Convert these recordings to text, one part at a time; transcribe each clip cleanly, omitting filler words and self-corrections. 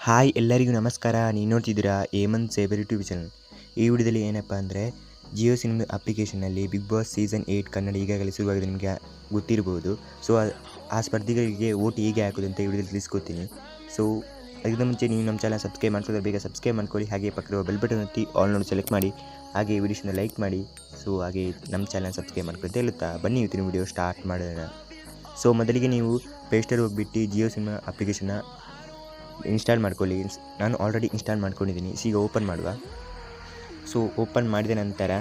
Hi ಎಲ್ಲರಿಗೂ ನಮಸ್ಕಾರ. ನೀವು ನೋಡ್ತಿದ್ದೀರಾ ಹೇಮಂತ್ ಸೇವರ್ ಯೂಟ್ಯೂಬ್ ಚಾನಲ್. ಈ ವಿಡಿಯೋದಲ್ಲಿ ಏನಪ್ಪ ಅಂದರೆ ಜಿಯೋ ಸಿನಿಮಾ ಅಪ್ಲಿಕೇಶನಲ್ಲಿ ಬಿಗ್ ಬಾಸ್ ಸೀಸನ್ 8 ಕನ್ನಡ ಈಗಾಗಲೇ ಶುರುವಾಗಿದೆ, ನಿಮಗೆ ಗೊತ್ತಿರ್ಬೋದು. ಸೊ ಆ ಸ್ಪರ್ಧಿಗಳಿಗೆ ಓಟ್ ಹೇಗೆ ಹಾಕೋದು ಅಂತ ಈ ವಿಡಿಯೋದಲ್ಲಿ ತಿಳಿಸ್ಕೊಡ್ತೀನಿ. ಸೊ ಅದಕ್ಕಿಂತ ಮುಂಚೆ ನೀವು ನಮ್ಮ ಚಾನಲ್ ಸಬ್ಸ್ಕ್ರೈಬ್ ಮಾಡ್ಕೊಳ್ಳಿ, ಬೇಗ ಸಬ್ಸ್ಕ್ರೈಬ್ ಮಾಡ್ಕೊಳ್ಳಿ. ಹಾಗೆ ಪಕ್ಕದ ಬೆಲ್ ಬಟನ್ ಒತ್ತಿ ಆಲ್ ನೋಡಿ ಸೆಲೆಕ್ಟ್ ಮಾಡಿ. ಹಾಗೆ ವಿಡಿಯೋನ ಲೈಕ್ ಮಾಡಿ. ಸೊ ಹಾಗೆ ನಮ್ಮ ಚಾನಲ್ ಸಬ್ಸ್ಕ್ರೈಬ್ ಮಾಡ್ಕೊಳ್ಳಿ ಅಂತ ಹೇಳುತ್ತಾ ಬನ್ನಿ ಇವತ್ತಿನ ವಿಡಿಯೋ ಸ್ಟಾರ್ಟ್ ಮಾಡೋಣ. ಸೊ ಮೊದಲಿಗೆ ನೀವು ಪ್ಲೇಸ್ಟೋರ್ ಹೋಗ್ಬಿಟ್ಟು ಜಿಯೋ ಸಿನಿಮಾ ಅಪ್ಲಿಕೇಶನ್ನ ಇನ್ಸ್ಟಾಲ್ ಮಾಡ್ಕೊಳ್ಳಿ. ನಾನು ಆಲ್ರೆಡಿ ಇನ್ಸ್ಟಾಲ್ ಮಾಡ್ಕೊಂಡಿದ್ದೀನಿ. ಈಗ ಓಪನ್ ಮಾಡುವ. ಸೊ ಓಪನ್ ಮಾಡಿದ ನಂತರ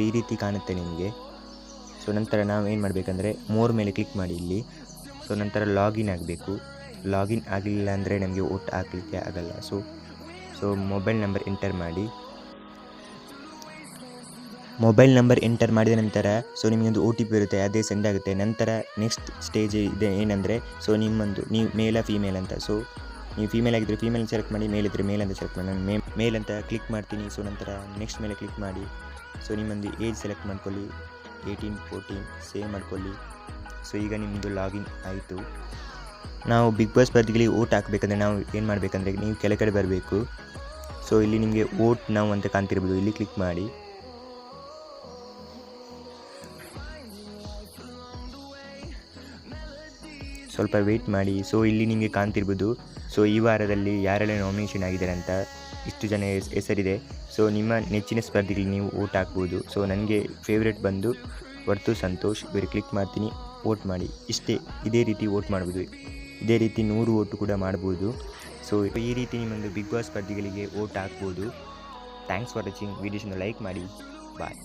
ಈ ರೀತಿ ಕಾಣುತ್ತೆ ನಿಮಗೆ. ಸೊ ನಂತರ ನಾವು ಏನು ಮಾಡಬೇಕಂದ್ರೆ ಮೋರ್ ಮೇಲೆ ಕ್ಲಿಕ್ ಮಾಡಿ ಇಲ್ಲಿ. ಸೊ ನಂತರ ಲಾಗಿನ್ ಆಗಬೇಕು. ಲಾಗಿನ್ ಆಗಲಿಲ್ಲ ಅಂದರೆ ನಮಗೆ ಓಟ್ ಹಾಕಲಿಕ್ಕೆ ಆಗಲ್ಲ. ಸೊ ಮೊಬೈಲ್ ನಂಬರ್ ಎಂಟರ್ ಮಾಡಿ. ಮೊಬೈಲ್ ನಂಬರ್ ಎಂಟರ್ ಮಾಡಿದ ನಂತರ ನಿಮಗೊಂದು OTP ಬರುತ್ತೆ, ಅದೇ ಸೆಂಡ್ ಆಗುತ್ತೆ. ನಂತರ ನೆಕ್ಸ್ಟ್ ಸ್ಟೇಜ್ ಇದೆ ಏನಂದರೆ ನೀವು ಮೇಲ ಫೀಮೇಲ್ ಅಂತ. ನೀವು ಫೀಮೇಲ್ ಆಗಿದ್ದರೆ ಫೀಮೇಲ್ ಸೆಲೆಕ್ಟ್ ಮಾಡಿ, ಮೇಲ್ ಇದ್ದರೆ ಮೇಲ್ ಅಂತ ಸೆಲೆಕ್ಟ್ ಮಾಡಿ. ನಾನು ಮೇಲ್ ಅಂತ ಕ್ಲಿಕ್ ಮಾಡ್ತೀನಿ. ನಂತರ ನೆಕ್ಸ್ಟ್ ಮೇಲೆ ಕ್ಲಿಕ್ ಮಾಡಿ. ನಿಮ್ಮೊಂದು ಏಜ್ ಸೆಲೆಕ್ಟ್ ಮಾಡ್ಕೊಳ್ಳಿ, 18, 14 ಸೇವ್ ಮಾಡ್ಕೊಳ್ಳಿ. ಈಗ ನಿಮ್ಮದು ಲಾಗಿನ್ ಆಯಿತು. ನಾವು ಬಿಗ್ ಬಾಸ್ ಸ್ಪರ್ಧೆಗಳಿಗೆ ಓಟ್ ಹಾಕಬೇಕಂದ್ರೆ ನಾವು ಏನು ಮಾಡಬೇಕಂದ್ರೆ ನೀವು ಕೆಳಗಡೆ ಬರಬೇಕು. ಇಲ್ಲಿ ನಿಮಗೆ ಓಟ್ ನಾವು ಅಂತ ಕಾಣ್ತಿರ್ಬೋದು, ಇಲ್ಲಿ ಕ್ಲಿಕ್ ಮಾಡಿ. ಸ್ವಲ್ಪ ವೆಯ್ಟ್ ಮಾಡಿ. ಇಲ್ಲಿ ನಿಮಗೆ ಕಾಣ್ತಿರ್ಬೋದು. ಈ ವಾರದಲ್ಲಿ ಯಾರೆಲ್ಲ ನಾಮಿನೇಷನ್ ಆಗಿದ್ದಾರೆ ಅಂತ ಇಷ್ಟು ಜನ ಹೆಸರಿದೆ. ನಿಮ್ಮ ನೆಚ್ಚಿನ ಸ್ಪರ್ಧಿಗಳಿಗೆ ನೀವು ಓಟ್ ಹಾಕ್ಬೋದು. ನನಗೆ ಫೇವ್ರೇಟ್ ಬಂದು ವರ್ತು ಸಂತೋಷ್. ಇವರು ಕ್ಲಿಕ್ ಮಾಡ್ತೀನಿ, ವೋಟ್ ಮಾಡಿ. ಇದೇ ರೀತಿ ವೋಟ್ ಮಾಡ್ಬೋದು. ಇದೇ ರೀತಿ 100 ವೋಟು ಕೂಡ ಮಾಡ್ಬೋದು. ಈ ರೀತಿ ನಿಮ್ಮೊಂದು ಬಿಗ್ ಬಾಸ್ ಸ್ಪರ್ಧಿಗಳಿಗೆ ವೋಟ್ ಹಾಕ್ಬೋದು. Thanks for watching. ವಿಡಿಯೋನ ಲೈಕ್ ಮಾಡಿ. ಬಾಯ್.